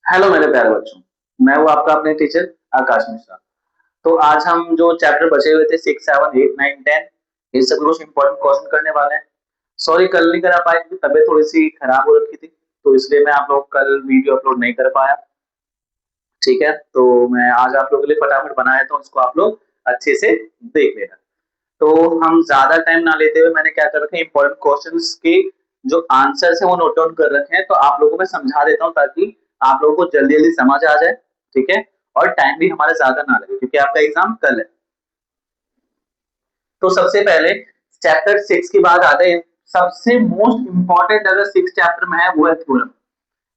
Hello मेरे प्यारे बच्चों। मैं हूँ आपका अपने टीचर आकाश मिश्रा। तो आज हम जो चैप्टर बचे हुए थे 6, 7, 8, 9, 10 ये सब कुछ इंपॉर्टेंट क्वेश्चन करने वाले हैं। सॉरी कल नहीं करा पाए क्योंकि तबीयत थोड़ी सी खराब हो रखी थी, तो इसलिए मैं आप लोग कल वीडियो अपलोड नहीं कर पाया। ठीक है, तो मैं आज आप लोगों के लिए फटाफट बनाया तो उसको आप लोग अच्छे से देख लेना। तो हम ज्यादा टाइम ना लेते हुए मैंने क्या कर रखा है, इंपॉर्टेंट क्वेश्चंस के जो आंसर्स है वो नोट डाउन कर रखे हैं, तो आप लोगों को मैं समझा देता हूँ ताकि आप लोगों को जल्दी जल्दी समझ आ जाए। ठीक है, और टाइम भी हमारा ज्यादा ना लगे क्योंकि आपका एग्जाम कल है। तो सबसे पहले चैप्टर 6 की बात आते हैं। सबसे मोस्ट इंपॉर्टेंट अगर 6 चैप्टर में है वो है थ्योरम।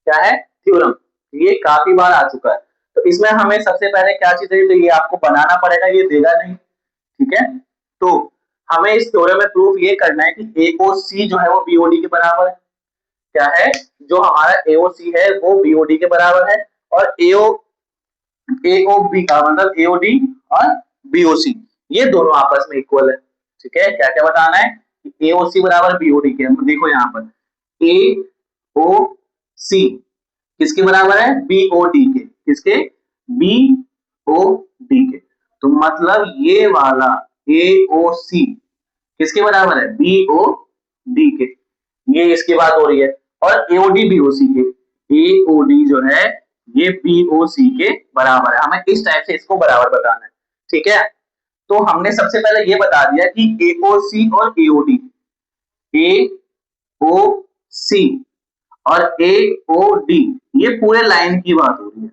क्या है? थ्योरम। ये काफी बार आ चुका है। तो इसमें हमें सबसे पहले क्या चीज है, तो ये आपको बनाना पड़ेगा, ये देगा नहीं। ठीक है, तो हमें इस थ्योरम में प्रूफ ये करना है कि एओसी जो है वो बीओडी के बराबर है। क्या है? जो हमारा एओसी है वो बीओडी के बराबर है, और एओबी का मतलब एओडी और बीओसी ये दोनों आपस में इक्वल है। ठीक है, क्या क्या बताना है कि एओसी बराबर बीओडी के। देखो यहाँ पर एओसी किसके बराबर है? बीओडी के। किसके? बीओडी के। तो मतलब ये वाला एओसी किसके बराबर है? बीओडी के। ये इसकी बात हो रही है। और एओडी बीओसी के, एओडी जो है ये बीओसी के बराबर है। हमें इस टाइप से इसको बराबर बताना है। ठीक है, तो हमने सबसे पहले ये बता दिया कि एओसी और एओडी, एओसी और एओडी ये पूरे लाइन की बात हो रही है।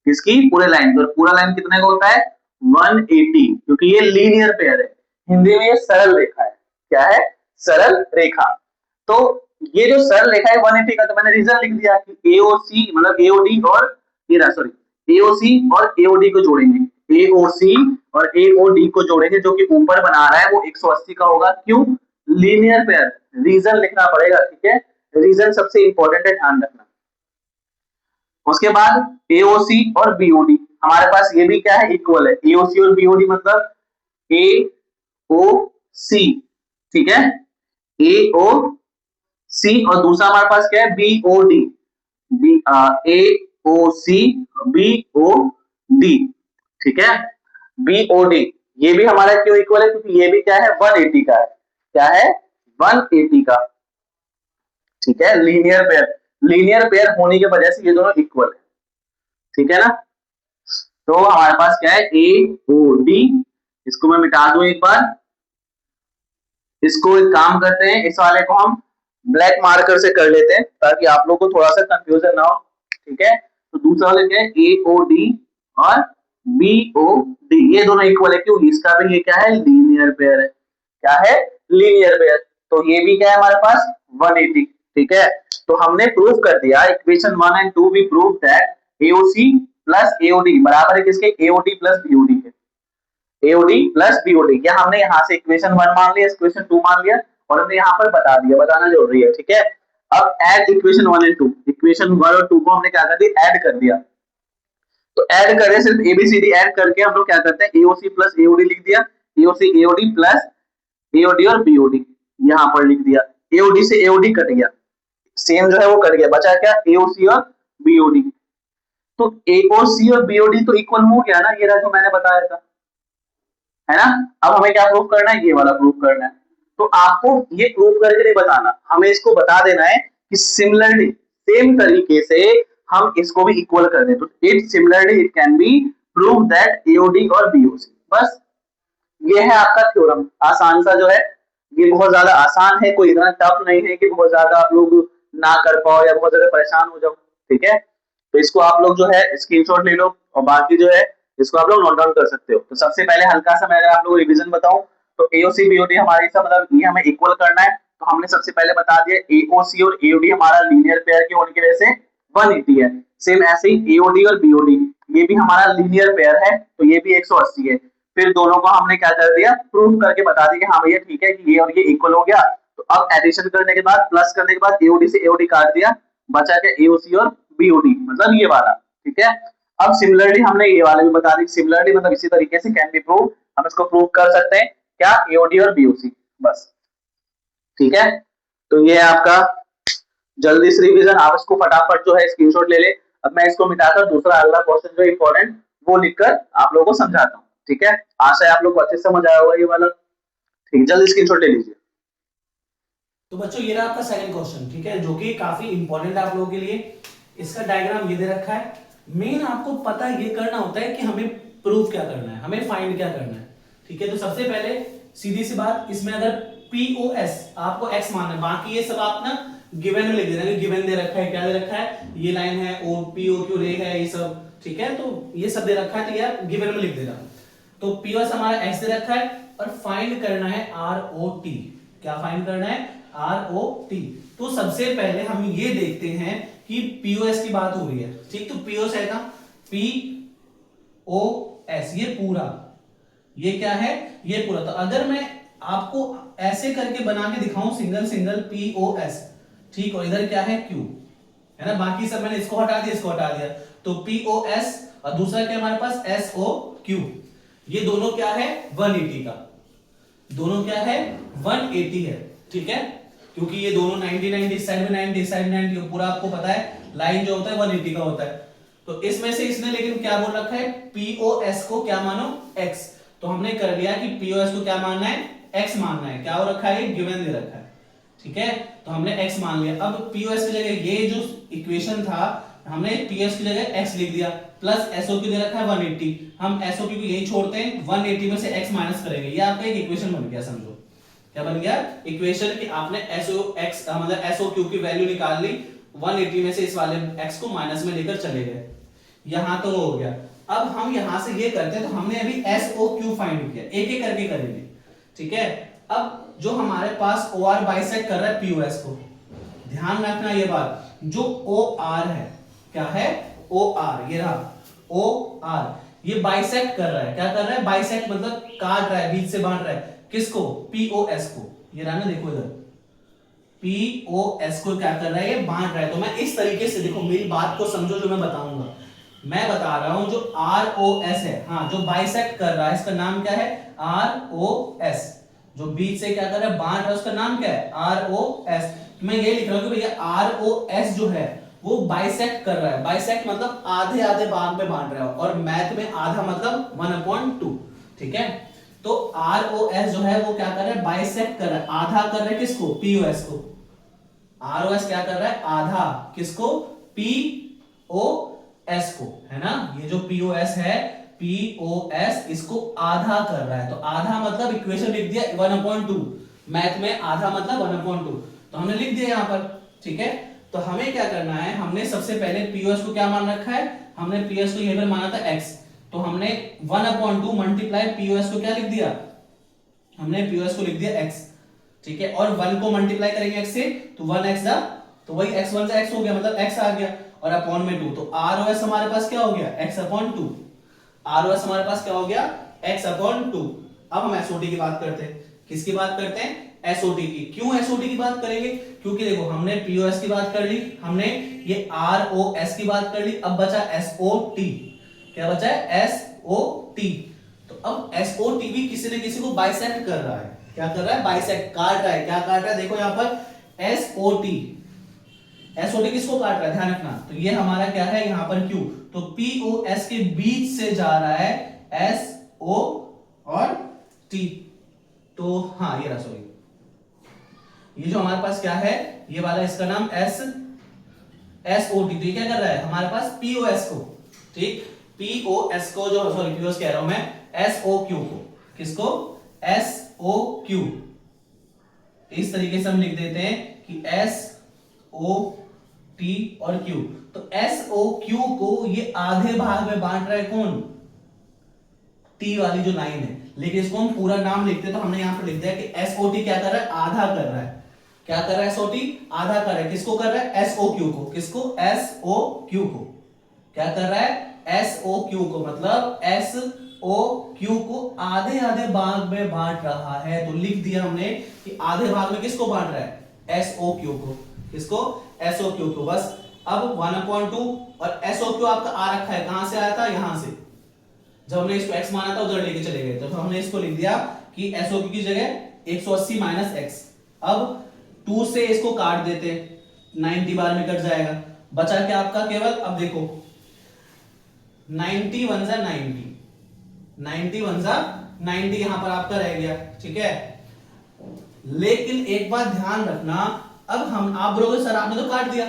किसकी? पूरे लाइन की। और पूरा लाइन कितने का होता है? 180, क्योंकि ये लीनियर पेयर है। हिंदी में ये सरल रेखा है। क्या है? सरल रेखा। तो ये जो सरल रेखा है 180 का, तो मैंने रीजन लिख दिया कि एओसी मतलब एओडी और ये सॉरी एओसी और एओडी को जोड़ेंगे। एओसी और एओडी को जोड़ेंगे, जो कि ऊपर बना रहा है वो 180 का होगा। क्यों? Linear pair. रीजन लिखना पड़ेगा। ठीक है, रीजन सबसे इंपॉर्टेंट है, ध्यान रखना। उसके बाद एओसी और बीओडी हमारे पास ये भी क्या है? इक्वल है। एओसी और बीओडी मतलब एओसी। ठीक है, एओसी और दूसरा हमारे पास क्या है? बीओडी। B AOC BOD. ठीक है, बीओडी ये भी हमारा क्यों इक्वल है? क्योंकि ये भी क्या है? 180 का है। क्या है? 180 का। ठीक है, लीनियर पेयर। लीनियर पेयर होने की वजह से ये दोनों इक्वल है। ठीक है ना? तो हमारे पास क्या है? ए ओ डी। इसको मैं मिटा दूं एक बार। इसको एक काम करते हैं, इस वाले को हम ब्लैक मार्कर से कर लेते हैं ताकि आप लोग को थोड़ा सा कंफ्यूजन ना हो। ठीक है, तो दूसरा वाले क्या है? ए ओ डी और बी ओ डी ये दोनों इक्वल है। क्यों? इसका भी ये क्या है? लीनियर पेयर है। क्या है? Linear pair. तो ये भी क्या है हमारे पास? 180। ठीक है, तो हमने प्रूफ कर दिया equation 1 and 2 we prove that AOC plus AOD बराबर है किसके? एओडी प्लस बीओडी के। एओडी प्लस बीओडी, क्या हमने यहाँ से इक्वेशन 1 मान लिया, इक्वेशन 2 मान लिया, और हमने यहाँ पर बता दिया। बताना जरूरी है। ठीक है, अब ऐड इक्वेशन 1 एंड 2। इक्वेशन 1 और 2 को हमने क्या कर दिया? ऐड कर दिया। तो ऐड करें, सिर्फ एबीसीडी ऐड करके हम लोग क्या करते हैं? एओसी प्लस एओडी लिख दिया। एओसी एओडी प्लस एओडी और बीओडी यहाँ पर लिख दिया। एओडी से एओडी कट गया, सेम जो है वो कट गया, बचा क्या? एओसी और बीओडी। तो एओसी और बीओडी तो इक्वल हो गया ना, ये रहा जो मैंने बताया था, है ना? अब हमें क्या प्रूफ करना है? ये वाला प्रूफ करना है। तो आपको ये प्रूफ करके नहीं बताना, हमें इसको बता देना है कि सिमिलरली, सेम तरीके से हम इसको भी इक्वल कर दें। तो it similarly it can be prove that AOD और बीओसी। बस ये है आपका थ्योरम। आसान सा जो है, ये बहुत ज्यादा आसान है, कोई इतना टफ नहीं है कि बहुत ज्यादा आप लोग ना कर पाओ या बहुत ज्यादा परेशान हो जाओ। ठीक है, तो इसको आप लोग जो है स्क्रीनशॉट ले लो, और बाकी जो है इसको आप लोग नोट डाउन कर सकते हो। तो सबसे पहले हल्का सा मैं अगर आप लोग रिवीजन बताऊं, तो एओसी बीओडी हमारे सब मतलब ये हमें इक्वल करना है। तो हमने सबसे पहले बता दिया एओसी और एओडी हमारा लीनियर पेयर के होने की वजह से 180 है। सेम ऐसे ही एओडी और बीओडी ये भी हमारा लीनियर पेयर है, तो ये भी 180 है। फिर दोनों को हमने क्या कर दिया? प्रूफ करके बता दिया कि हाँ भैया ठीक है कि ये और ये इक्वल हो गया। तो अब एडिशन करने के बाद, प्लस करने के बाद एओडी से एओडी काट दिया, बचा क्या? एओसी और बीओडी मतलब ये वाला। ठीक है, अब सिमिलरली हमने ये वाले भी बता दी। सिमिलरली मतलब इसी तरीके से कैन बी प्रूव, हम इसको प्रूव कर सकते हैं। क्या? एओडी और बीओसी। बस ठीक है, तो ये है आपका जल्दी से रिवीजन। आप इसको फटाफट जो है स्क्रीनशॉट ले ले। अब मैं इसको मिटाकर दूसरा अगला क्वेश्चन जो इंपॉर्टेंट वो लिखकर आप लोगों को समझाता हूँ, ठीक है। आशा है आप लोग को अच्छे से समझ आया होगा ये वाला, ठीक, जल्दी स्क्रीनशॉट ले लीजिए। तो बच्चों ये रहा आपका सेकंड क्वेश्चन, ठीक है, जो कि काफी इंपॉर्टेंट है आप लोगों के लिए। इसका डायग्राम ये दे रखा है। मेन आपको पता ये करना होता है कि हमें प्रूफ क्या करना है, हमें फाइंड क्या करना है, ठीक है। तो सबसे पहले सीधी सी बात, इसमें अगर POS आपको x मानना है, बाकी ये सब आप ना गिवन में लिख देना, गिवन दे रखा है, क्या दे रखा है, ये लाइन है, ओ POQ रे है, ये सब, ठीक है। तो ये सब दे रखा है, तो यार गिवन में लिख देना। तो POS हमारा x दे रखा है और फाइंड करना है ROT। क्या फाइंड करना है? ROT। तो सबसे पहले हम ये देखते हैं कि POS की बात हो रही है, ठीक। तो POS है ना, POS ये पूरा, ये क्या है, ये पूरा। तो अगर मैं आपको ऐसे करके बना के दिखाऊं सिंगल सिंगल POS, ठीक, और इधर क्या है Q, है ना, बाकी सब मैंने इसको हटा दिया, इसको हटा दिया, तो POS और दूसरा क्या हमारे पास SOQ, ये दोनों क्या है 180 का, दोनों क्या है 180 है, ठीक है, क्योंकि ये दोनों 90 90 साइड में 90 साइड में 90, पूरा आपको पता है लाइन जो होता है 180 का होता है। तो इसमें से इसने लेकिन क्या बोल रखा है, POS को क्या मानो x। तो हमने कर लिया कि POS को क्या मानना है, x मानना है। क्या हो रखा है, ये गिवन दे रखा है, ठीक है। तो हमने x मान लिया। अब POS की जगह ये जो इक्वेशन था, हमने POS की जगह x लिख दिया, प्लस SOQ दे रखा है 180, हम SOQ को यही छोड़ते हैं, 180 में से x माइनस करेंगे। ये आपका एक इक्वेशन बन गया, समझो क्या बन गया, इक्वेशन कि आपने SOX मतलब SOQ की वैल्यू निकाल ली, 180 में से इस वाले x को माइनस में लेकर चले गए। यहां तो हो गया। अब हम यहां से ये करते हैं, तो हमने अभी SOQ फाइंड किया, एक एक करके करेंगे, ठीक है। अब जो हमारे पास OR बाइसेक्ट कर रहा है POS को, ध्यान रखना ये बात, जो OR है, क्या है OR, ये रहा OR, ये बाइसेक्ट कर रहा है। क्या कर रहा है, बाइसेक्ट मतलब काट रहा है, बीच से बांट रहा है, किसको, POS को। ये रहा ना, देखो इधर POS को क्या कर रहा है, ये बांट रहा है। तो मैं इस तरीके से, देखो मेरी बात को समझो जो मैं बताऊंगा, मैं बता रहा हूं जो ROS है, हाँ, जो बाइसेक्ट कर रहा है, इसका नाम क्या है ROS। जो बीच से क्या कर रहा है, बांट रहा है, उसका नाम क्या है ROS। मैं ये लिख रहा हूं कि भैया ROS जो है वो बाइसेक्ट कर रहा है। बाइसेक्ट मतलब आधे आधे भाग में बांट रहा है, और मैथ में आधा मतलब 1/2, ठीक है। तो ROS जो है वो क्या कर रहा है, बाइसेक्ट कर रहा है, आधा कर रहा है किसको, POS को। ROS क्या कर रहा है, आधा, किसको, POS को, है ना। ये जो POS है, POS इसको आधा कर रहा है। तो आधा मतलब इक्वेशन लिख दिया 1/2, मैथ में आधा मतलब 1/2, तो हमने लिख दिया यहां पर, ठीक है। तो हमें क्या करना है, हमने सबसे पहले POS को क्या मान रखा है, हमने POS को यहां पर माना था x, तो हमने 1/2 मल्टीप्लाई POS को क्या लिख दिया, हमने POS को लिख दिया x, ठीक है। और 1 को मल्टीप्लाई करेंगे x से, तो 1x दा, तो वही x1 से x हो गया, मतलब x आ गया, और अपॉन में 2, तो ROS हमारे पास क्या हो गया, x/2। ROS हमारे पास क्या हो गया, x/2। अब हम SOT की बात करते हैं, किसकी बात करते हैं, SOT की। क्यों SOT की बात करेंगे, क्योंकि देखो हमने POS की बात कर ली, हमने ये ROS की बात कर ली, अब बचा SOT। क्या बचा है, SOT। तो अब SOT भी किसी न किसी को बाइसेक्ट कर रहा है। क्या कर रहा है, बाइसेक्ट, काट रहा है। क्या काट रहा है, देखो यहां पर SOT किसको काट रहा है, ध्यान रखना। तो ये हमारा क्या है, यहां पर Q, तो POS के बीच से जा रहा है SO और T। तो हाँ ये रहा, सॉरी, ये जो हमारे पास क्या है, ये वाला, इसका नाम SOT। तो ये क्या कर रहा है, हमारे पास POS को, ठीक, POS को, जो सॉरी POS कह रहा हूं मैं, SOQ को, किसको, SOQ। इस तरीके से हम लिख देते हैं कि SOT और Q। तो SOQ को ये आधे भाग में बांट रहा है कौन, T वाली जो लाइन है, लेकिन इसको हम पूरा नाम लिखते हैं, तो हमने यहां पर लिख दिया कि SOT क्या कर रहा है, आधा कर रहा है। क्या कर रहा है, SOT आधा कर रहा है, किसको कर रहा है, SOQ को, किसको, SOQ को। क्या कर रहा है, SOQ को, मतलब SOQ को आधे आधे भाग में बांट रहा है। तो लिख दिया हमने कि आधे भाग में किसको बांट रहा है, SOQ को, किसको, SOQ को। बस अब 1/2, और SOQ आपका आ रखा है, कहां से आया था, यहां से, जब हमने इसको x माना था उधर लेके चले गए, तो हमने इसको लिख दिया कि SOQ की जगह 180 माइनस x। अब 2 से इसको काट देते, 90 बार में कट जाएगा, बचा क्या आपका केवल, अब देखो 90 1 जा 90, 90 1 जा 90 यहां पर आपका रह गया, ठीक है। लेकिन एक बात ध्यान रखना, अब हम आप बोलोगे सर आपने तो काट दिया,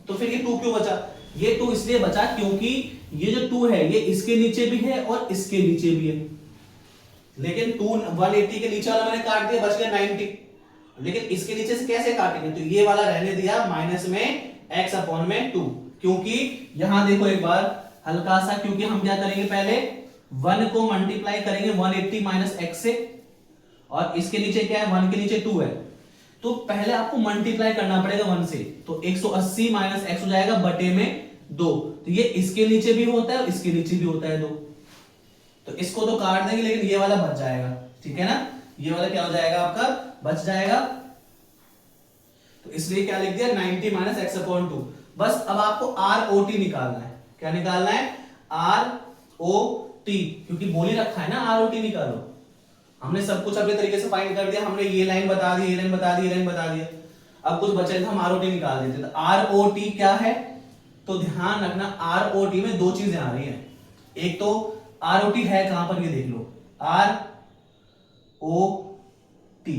तो फिर ये 2 क्यों बचा? ये 2 इसलिए बचा क्योंकि ये जो 2 है ये इसके नीचे भी है और इसके नीचे भी है, लेकिन 180 के नीचे वाला मैंने काट दिया, बच गया 90। लेकिन इसके नीचे से कैसे काटेंगे, तो ये वाला रहने दिया माइनस में x अपॉन में 2, क्योंकि यहां देखो एक बार हल्का सा, क्योंकि हम क्या करेंगे पहले 1 को मल्टीप्लाई करेंगे 180 माइनस x से, और इसके नीचे क्या है 1 के नीचे 2 है, तो पहले आपको मल्टीप्लाई करना पड़ेगा 1 से, तो 180 माइनस x हो जाएगा बटे में 2, तो ये इसके नीचे भी होता है और इसके नीचे भी होता है 2, तो इसको तो काट देंगे लेकिन ये वाला बच जाएगा, ठीक है ना, ये वाला क्या हो जाएगा आपका बच जाएगा, तो इसलिए क्या लिख दिया 90 माइनस एक्स अपॉन 2। बस अब आपको आर ओ टी निकालना है, क्या निकालना है आर ओ टी, क्योंकि बोल ही रखा है ना आर ओ टी निकालो, हमने सब कुछ अपने तरीके से फाइंड कर दिया, हमने ये लाइन बता दी, ये लाइन बता दी, ये लाइन बता दिया, अब कुछ बचे तो हम आर ओ टी निकाल देते। तो आर ओ टी क्या है, तो ध्यान रखना आर ओ टी में 2 चीजें आ रही हैं, एक तो आर ओ टी है कहां पर ये देख लो, R O T,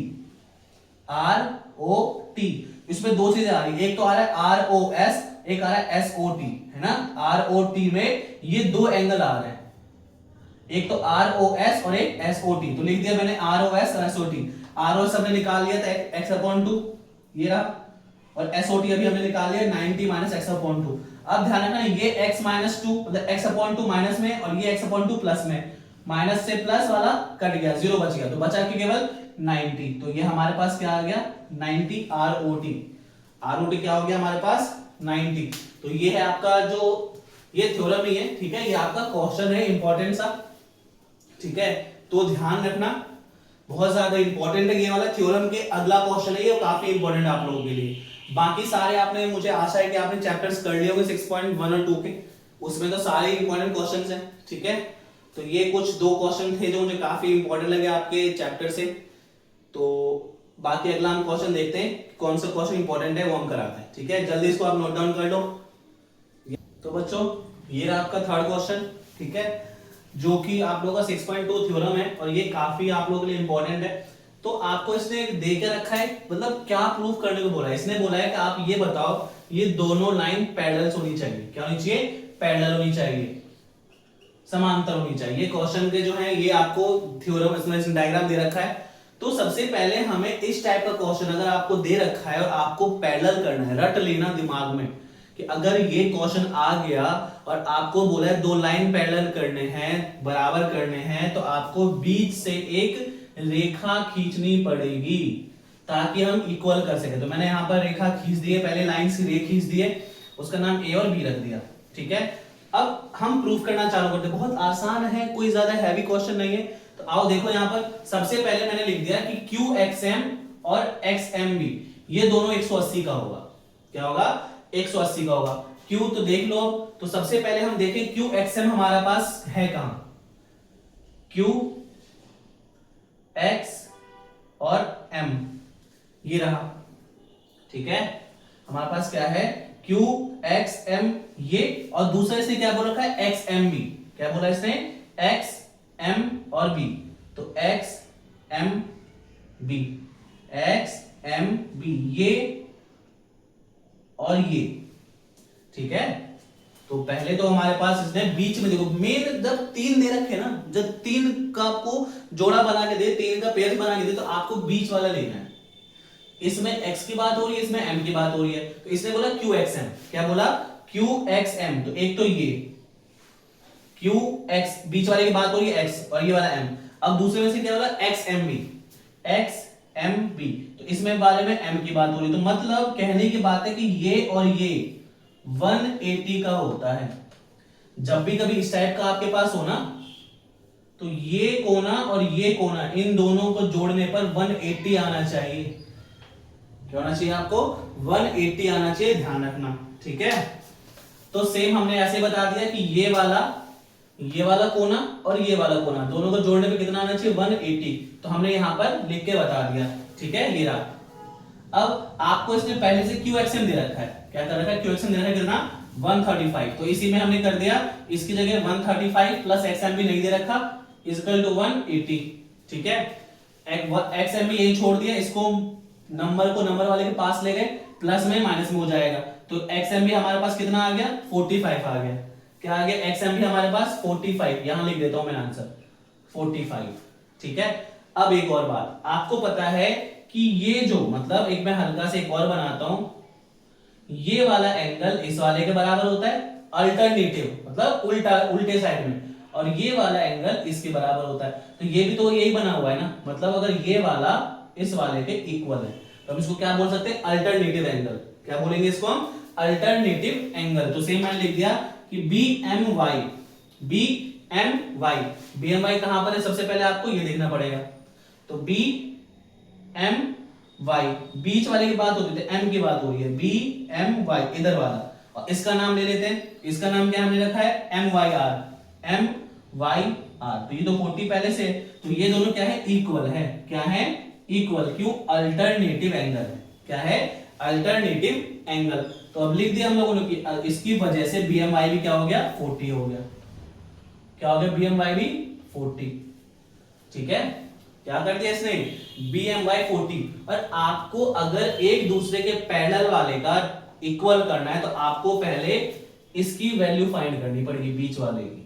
R O T, इसमें 2 चीजें आ रही है, एक तो आ रहा है आर ओ एस, एक आ रहा है एस ओ टी, है ना। आर ओ टी में ये 2 एंगल आ रहे हैं, एक तो आर ओ एस और एक एस ओ टी, तो लिख दिया मैंने आर ओ एस और S O T. R O S हमने निकाल लिया था एक्स अपॉन 2 ये रहा, और एस ओ टी अभी हमने निकाल लिया 90 माइनस एक्स अपॉन 2। अब ध्यान रखना ये x माइनस 2 मतलब x अपॉन 2 माइनस में, और ये x अपॉन 2 प्लस में, माइनस से प्लस वाला कट गया, 0 बच गया, तो बचा कि केवल 90, तो ये हमारे पास क्या आ गया 90 R O T, R O T क्या हो गया हमारे पास 90। तो ये है आपका जो ये थ्योरम ही है, ठीक है, ये आपका क्वेश्चन है इंपॉर्टेंट सा, ठीक है, तो ध्यान रखना बहुत ज्यादा इंपॉर्टेंट है ये वाला थ्योरम के अगला क्वेश्चन है ये, काफी इंपॉर्टेंट है आप लोगों के लिए। बाकी सारे आपने, मुझे आशा है कि आपने चैप्टर्स कर लिए होंगे 6.1 और 2 के, उसमें तो सारे इंपॉर्टेंट क्वेश्चंस हैं, ठीक है। तो ये कुछ 2 क्वेश्चन थे जो मुझे काफी इंपॉर्टेंट लगे आपके चैप्टर से, तो बाकी अगला हम क्वेश्चन देखते हैं कौन सा क्वेश्चन इंपॉर्टेंट है वो हम कराते हैं, ठीक है, जल्दी इसको आप नोट डाउन कर लो। तो बच्चों ये रहा आपका 3rd क्वेश्चन, ठीक है, जो कि आप लोगों का 6.2 थ्योरम है, और ये काफी आप लोगों के लिए इंपॉर्टेंट है। तो आपको इसने दे के रखा है, मतलब क्या प्रूव करने को बोला है, इसने बोला है कि आप ये बताओ ये दोनों लाइन पैरेलल होनी चाहिए, क्या होनी चाहिए पैरेलल होनी चाहिए, समांतर होनी चाहिए। क्वेश्चन के जो है ये आपको थ्योरम इसमें डायग्राम दे रखा है। तो सबसे पहले हमें इस टाइप का क्वेश्चन अगर आपको दे रखा है और आपको पैरेलल करना है, रट लेना दिमाग में कि अगर ये क्वेश्चन आ गया और आपको बोला है 2 लाइन पैरेलल करने हैं, बराबर करने हैं, तो आपको बीच से एक रेखा खींचनी पड़ेगी ताकि हम इक्वल कर सके। तो मैंने यहाँ पर रेखा खींच दी है, पहले लाइन से रेखा खींच दी है, उसका नाम ए और बी रख दिया, ठीक है। अब हम प्रूफ करना चालू करते हैं, बहुत आसान है, कोई ज्यादा हैवी क्वेश्चन नहीं है। तो आओ देखो यहाँ पर सबसे पहले मैंने लिख दिया कि क्यू एक्स एम और एक्स एम बी ये दोनों 180 का होगा, क्या होगा 180 का होगा। क्यू तो देख लो, तो सबसे पहले हम देखें क्यू एक्स एम हमारा पास है कहां, क्यू एक्स और एम ये रहा, ठीक है, हमारे पास क्या है क्यू एक्स एम ये, और दूसरा इसने क्या बोल रखा है एक्स एम बी, क्या बोला इसने एक्स एम और बी, तो X M B, X M B ये और ये, ठीक है। तो पहले तो हमारे पास इसने बीच में देखो मेन जब 3 दे रखे ना, जब 3 का आपको जोड़ा बना के दे, 3 का पेयर बना के दे, तो आपको बीच वाला लेना है। इसमें x की बात हो रही है, इसमें m की बात हो रही है, तो इसने बोला क्यू एक्स एम, क्या बोला क्यू एक्स एम, तो एक तो ये क्यू एक्स बीच वाले की बात हो रही है x और ये वाला m। अब दूसरे में से क्या बोला X M B, X M B, तो इसमें बारे में m की बात हो रही है। तो मतलब कहने की बात है कि ये और ये 180 का होता है। जब भी कभी इस टाइप का आपके पास हो ना, तो ये कोना और ये कोना इन दोनों को जोड़ने पर 180 आना चाहिए, क्या होना चाहिए आपको 180 आना चाहिए, ध्यान रखना, ठीक है। तो सेम हमने ऐसे बता दिया कि ये वाला कोना और ये वाला कोना दोनों को जोड़ने पे कितना आना चाहिए 180, तो हमने यहां पर लिख के बता दिया, ठीक है, ये रहा। अब आपको इसने पहले से क्यू एक्सएम दे रखा है, क्या कर रखा है क्यू एक्सएम दे रखा है कितना 135, तो इसी में हमने कर दिया, इसकी जगह 135 प्लस XMB नहीं दे रखा इज इक्वल टू 180, ठीक है। XMB यही छोड़ दिया, इसको नंबर को नंबर वाले के पास ले गए, प्लस में माइनस में हो जाएगा, तो XMB हमारे पास कितना आ गया, 45 आ गया। क्या आ गया, XMB हमारे पास 45, यहां लिख देता हूं मैं आंसर 45, ठीक है। अब एक और बात, आपको पता है कि ये जो मतलब एक मैं हल्का से एक और बनाता हूं, ये वाला एंगल इस वाले के बराबर होता है, अल्टरनेटिव मतलब उल्टा, उल्टे साइड में, और ये वाला एंगल इसके बराबर होता है, तो ये भी तो यही बना हुआ है ना, मतलब अगर ये वाला इस वाले के इक्वल है तो हम इसको क्या बोल सकते हैं, अल्टरनेटिव एंगल। क्या बोलेंगे इसको हम, अल्टरनेटिव एंगल। तो सेम मैंने लिख दिया कि BMY, BMY कहां पर है, सबसे पहले आपको ये देखना पड़ेगा, तो BMY बीच वाले की बात होती है, M की बात हो रही है, BMY इधर वाला, और इसका नाम ले लेते हैं, इसका नाम क्या हमने रखा है, MYR, तो ये तो 40 पहले से, तो ये दोनों क्या है, इक्वल है। क्या है, इक्वल, क्यों, अल्टरनेटिव एंगल है। क्या है, अल्टरनेटिव एंगल। तो अब लिख दिया हम लोगों ने कि इसकी वजह से BMY भी क्या हो गया, 40 हो गया। क्या हो गया, BMY भी 40, ठीक है। क्या कर दिया इसने, BMY 40। और आपको अगर एक दूसरे के पैरेलल वाले का इक्वल करना है तो आपको पहले इसकी वैल्यू फाइंड करनी पड़ेगी, बीच वाले की।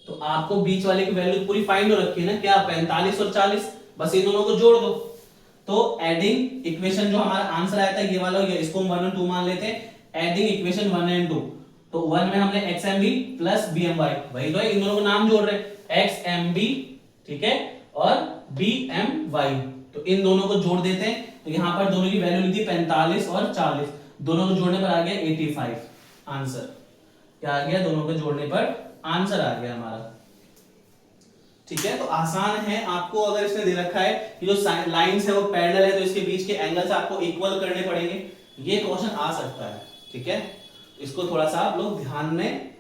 तो आपको बीच वाले की वैल्यू पूरी फाइंड हो रखी है ना, क्या, 45 और 40, बस इन दोनों को जोड़ दो। तो एडिंग इक्वेशन जो हमारा आंसर आया था ये वाला, ये इसको हम 1 और 2 मान लेते हैं, एडिंग इक्वेशन 1 एंड 2। तो 1 में हमने XMB प्लस BMY, वही तो है, इन दोनों को नाम जोड़ रहे हैं, XMB, ठीक है, और BMY, तो इन दोनों को जोड़ देते हैं। तो यहां पर दोनों की वैल्यू लिखी 45 और 40, दोनों को जोड़ने पर आ गया 85 आंसर। क्या आ गया, दोनों को जोड़ने पर आंसर आ गया हमारा, ठीक है। तो आसान है, आपको अगर इसने दे रखा है कि जो लाइंस है वो पैरेलल है तो इसके बीच के एंगल्स आपको इक्वल करने पड़ेंगे, ये क्वेश्चन आ सकता है, ठीक है। इसको थोड़ा सा आप लोग ध्यान में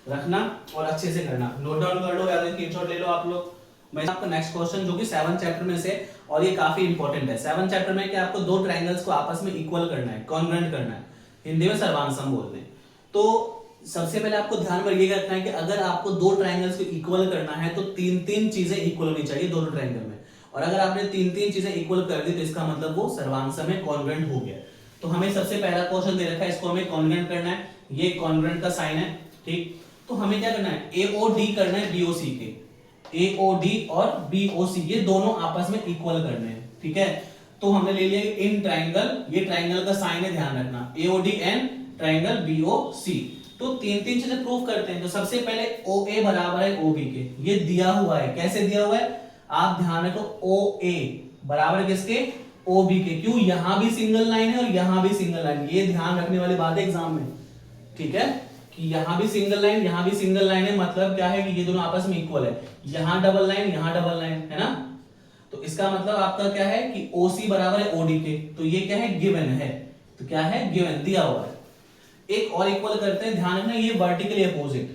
रखना और अच्छे से करना, नोट डाउन कर लो या तो स्क्रीनशॉट ले लो आप लोग। मैं आपका नेक्स्ट क्वेश्चन जो कि 7 चैप्टर में से, और ये काफी इंपॉर्टेंट है 7 चैप्टर में, कि आपको दो ट्रायंगल्स को आपस में इक्वल करना है, कॉन्ग्रुएंट करना है, हिंदी में सर्वांसम बोलते हैं। तो सबसे पहले आपको ध्यान में ये रखना है कि अगर आपको दो ट्रायंगल्स को इक्वल करना है तो तीन चीजें इक्वल होनी चाहिए दोनों ट्रायंगल में, और अगर आपने तीन चीजें इक्वल कर दी तो इसका मतलब वो सर्वांसम में कॉन्ग्रुएंट हो गया। तो हमें सबसे पहला क्वेश्चन दे रखा है, इसको हमें कॉन्ग्रुएंट करना है, ये कॉन्ग्रुएंट का साइन है, ठीक। तो हमें क्या करना है, AOD करना है BOC के, AOD और BOC ये दोनों आपस में इक्वल करने हैं, ठीक है। तो हमने ले लिया इन ट्रायंगल, ये ट्रायंगल का साइन है, ध्यान रखना, AOD एंड ट्रायंगल BOC। तो तीन चीजें प्रूव करते हैं। तो सबसे पहले OA बराबर है OB के, ये दिया हुआ है, कैसे दिया हुआ है, आप ध्यान रखो, OA बराबर किसके, OB के, क्यों, यहां भी सिंगल लाइन है और यहां भी सिंगल लाइन, ये ध्यान रखने वाली बात है एग्जाम में, ठीक है, कि यहां भी सिंगल लाइन, यहां भी सिंगल लाइन है, मतलब क्या है कि ये दोनों आपस में इक्वल है, यहां डबल लाइन, यहां डबल लाइन, है ना। तो इसका मतलब आपका क्या है कि OC बराबर है OD के, तो ये क्या है, गिवन है, तो क्या है, गिवन, दिया हुआ है। एक और इक्वल करते हैं, ध्यान रखना, ये वर्टिकली अपोजिट,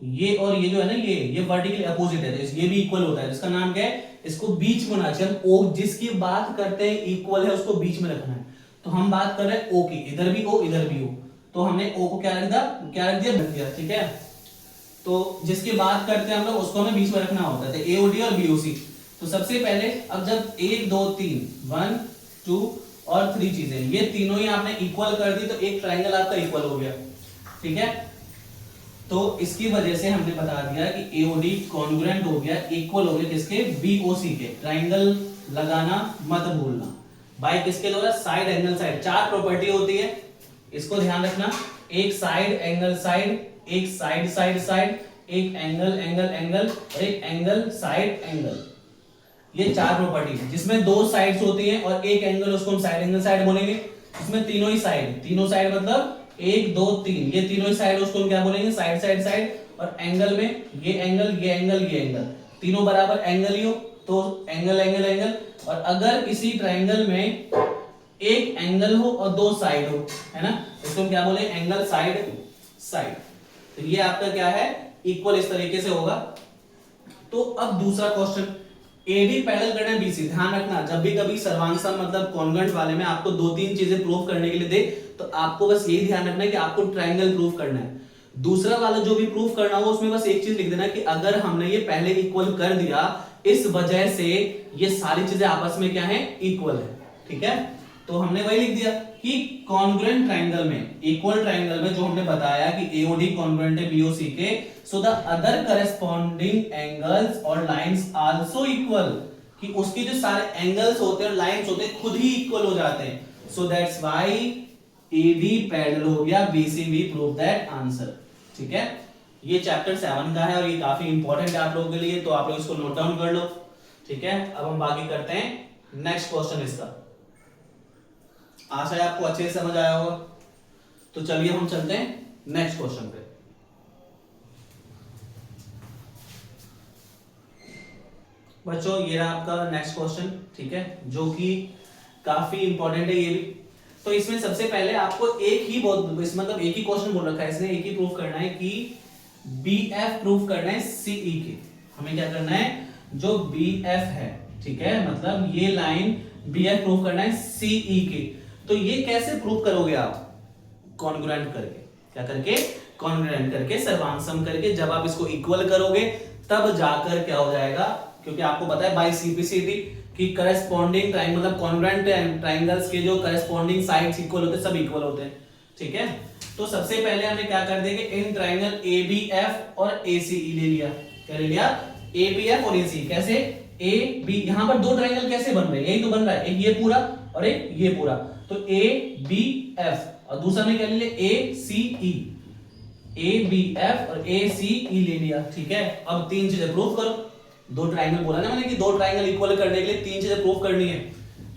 ये और ये जो है ना, ये वर्टिकली अपोजिट है, तो ये भी इक्वल होता है, इसका नाम क्या है, इसको बीच में होना चाहिए। हम O जिसकी बात करते हैं इक्वल है उसको बीच में रखना है, तो हम बात कर रहे हैं O की, इधर भी O इधर भी O, तो हमने O को क्या रख दिया, ठीक है। तो जिसकी बात करते हैं हम लोग उसको हमें बीच में रखना होता है, तो AOD और BOC। तो सबसे पहले अब जब 1 2 3 1 2 और 3 चीजें, ये तीनों ही आपने इक्वल कर दी तो एक ट्रायंगल आपका इक्वल हो गया, ठीक है। तो इसकी वजह से हमने बता दिया कि AOD कॉन्ग्रुएंट हो गया, इक्वल हो गया किसके, BOC के। ट्रायंगल लगाना मत भूलना, बाय किसके द्वारा, साइड एंगल साइड। 4 प्रॉपर्टी होती है, इसको ध्यान रखना, एक साइड एंगल साइड, एक साइड साइड साइड, एक एंगल एंगल एंगल और एक एंगल साइड एंगल। ये 4 प्रॉपर्टी जिसमें 2 साइड्स होती हैं और एक एंगल, उसको हम साइड एंगल साइड बोलेंगे। इसमें तीनों साइड मतलब 1 2 3, ये तीनों ही साइड, उसको हम क्या बोलेंगे, साइड साइड साइड। और एंगल में ये एंगल ये एंगल ये एंगल, तीनों बराबर एंगल ही हो तो एंगल एंगल एंगल। और अगर किसी ट्रायंगल में एक एंगल हो और 2 साइड हो, है ना, इसको हम क्या बोले, एंगल साइड साइड। तो ये आपका क्या है, इक्वल इस तरीके से होगा। तो अब दूसरा क्वेश्चन, एडी पैरेलल करना है बीसी। ध्यान रखना जब भी कभी सर्वांग मतलब कॉन्ग्रुएंट वाले में आपको दो तीन चीजें प्रूव करने के लिए दे तो आपको बस यही ध्यान रखना है कि आपको ट्रायंगल प्रूव करना है। दूसरा वाला जो भी प्रूफ करना हो उसमें बस एक चीज लिख देना कि अगर हमने ये पहले इक्वल कर दिया इस वजह से ये सारी चीजें आपस में क्या है, इक्वल है। ठीक है, तो हमने वही लिख दिया कि कॉन्ग्रुएंट ट्रायंगल में, इक्वल ट्रायंगल में जो हमने बताया कि एओडी कॉन्ग्रुएंट है बीओसी के, so the other corresponding angles और लाइंस आल्सो इक्वल, कि उसके जो सारे एंगल्स होते हैं और लाइंस होते हैं खुद ही इक्वल हो जाते हैं। So that's why AD parallel हो गया BC, we prove that answer. ठीक है, ये चैप्टर 7 का है और ये काफी इंपॉर्टेंट है आप लोगों के लिए, तो आप लोग इसको नोट डाउन कर लो। ठीक है, अब हम बाकी करते हैं नेक्स्ट क्वेश्चन इसका। आशा है आपको अच्छे से समझ आया होगा, तो चलिए हम चलते हैं नेक्स्ट क्वेश्चन पे। बच्चों ये रहा आपका नेक्स्ट क्वेश्चन, ठीक है, जो कि काफी इंपॉर्टेंट है ये भी। तो इसमें सबसे पहले आपको एक ही मतलब एक ही क्वेश्चन बोल रखा है इसने, एक ही प्रूफ करना है कि BF प्रूफ करना है CE के। हमें क्या करना है, जो BF है, ठीक है, मतलब ये लाइन BF प्रूफ करना है CE के। तो ये कैसे प्रूफ करोगे आप, कॉन्ग्रुएंट करके, क्या करके, कॉन्ग्रुएंट करके, सर्वांग करके। जब आप इसको इक्वल करोगे तब जाकर क्या हो जाएगा, क्योंकि आपको पता है बाय CPCT कि करस्पॉन्डिंग ट्रायंगल मतलब कॉन्ग्रुएंट ट्रायंगल्स के जो करस्पॉन्डिंग साइड्स इक्वल होते हैं, सब इक्वल होते हैं। ठीक है, तो सबसे पहले हमने क्या कर दिया कि इन ट्रायंगल ABF और ACE ले लिया। क्या ले लिया, ABF और ACE। कैसे, AB, यहां पर दो ट्रायंगल कैसे बन रहे हैं, यही तो बन रहा है, एक ये पूरा और एक ये पूरा। तो ABF और दूसरा में क्या ले लिया, ACE, ABF और ACE ले लिया। ठीक है, अब तीन चीजें प्रूफ करो। दो ट्रायंगल बोला ना मैंने कि दो ट्रायंगल इक्वल करने के लिए तीन चीजें प्रूफ करनी है।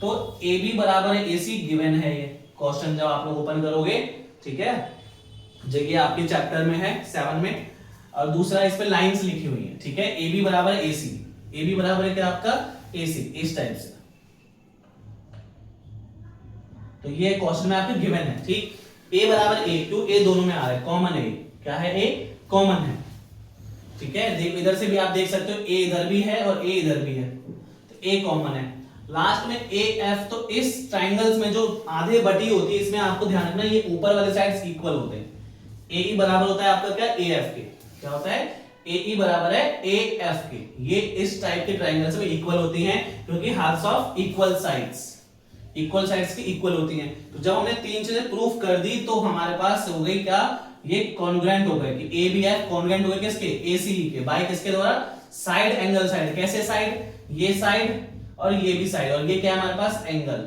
तो AB बराबर है AC गिवन है, ये क्वेश्चन जब आप लोग ओपन करोगे, ठीक है, जगह आपके चैप्टर में है 7 में, और दूसरा इस पे लाइंस लिखी हुई है। ठीक है, AB बराबर है AC, AB बराबर है क्या आपका AC, इस टाइप से। तो ये क्वेश्चन में आपके गिवन है। ठीक, A बराबर A, क्यों, A दोनों में आ रहा है, कॉमन है, क्या है, A कॉमन है। ठीक है, देखो इधर से भी आप देख सकते हो, A इधर भी है और A इधर भी है, तो A कॉमन है। लास्ट में AF, तो इस ट्रायंगल्स में जो आधे बटी होती है इसमें आपको ध्यान रखना ये ऊपर वाले साइड्स इक्वल होते हैं। AE बराबर होता है आपका क्या, AF के। क्या होता है, AE बराबर है AF के। ये इस टाइप के ट्रायंगल्स में इक्वल होती हैं क्योंकि halves of equal sides, equal sides की इक्वल होती हैं। तो जब हमने तीन चीजें प्रूफ कर दी तो हमारे पास हो गई क्या, ये कॉन्ग्रुएंट हो गए कि ABF कॉन्ग्रुएंट हो गए किसके, ACE के, बाय किसके द्वारा, साइड एंगल साइड। कैसे साइड, ये साइड और ये भी साइड, और ये क्या है हमारे पास, एंगल।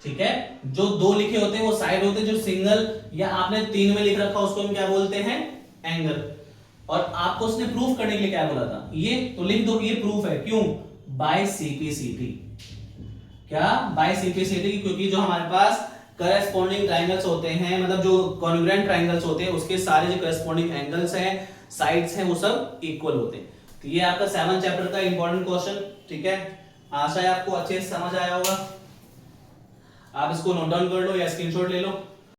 ठीक है, जो दो लिखे होते हैं वो साइड होते हैं, जो सिंगल या आपने तीन में लिख रखा उसको हम क्या बोलते हैं, एंगल। और आपको उसने प्रूफ करने के लिए क्या बोला था, ये तो लिख दो, ये प्रूफ है, क्यों, बाय CPCT। क्या, बाय CPCT, क्योंकि जो हमारे पास करस्पॉन्डिंग ट्रायंगल्स होते हैं, मतलब जो कॉन्ग्रुएंट ट्रायंगल्स होते हैं उसके सारे जो करस्पॉन्डिंग एंगल्स हैं, साइड्स हैं, वो सब इक्वल होते हैं। तो ये आपका 7 चैप्टर का इंपॉर्टेंट क्वेश्चन। ठीक है, आशा है आपको अच्छे से समझ आया होगा। आप इसको नोट डाउन कर लो या स्क्रीनशॉट ले लो।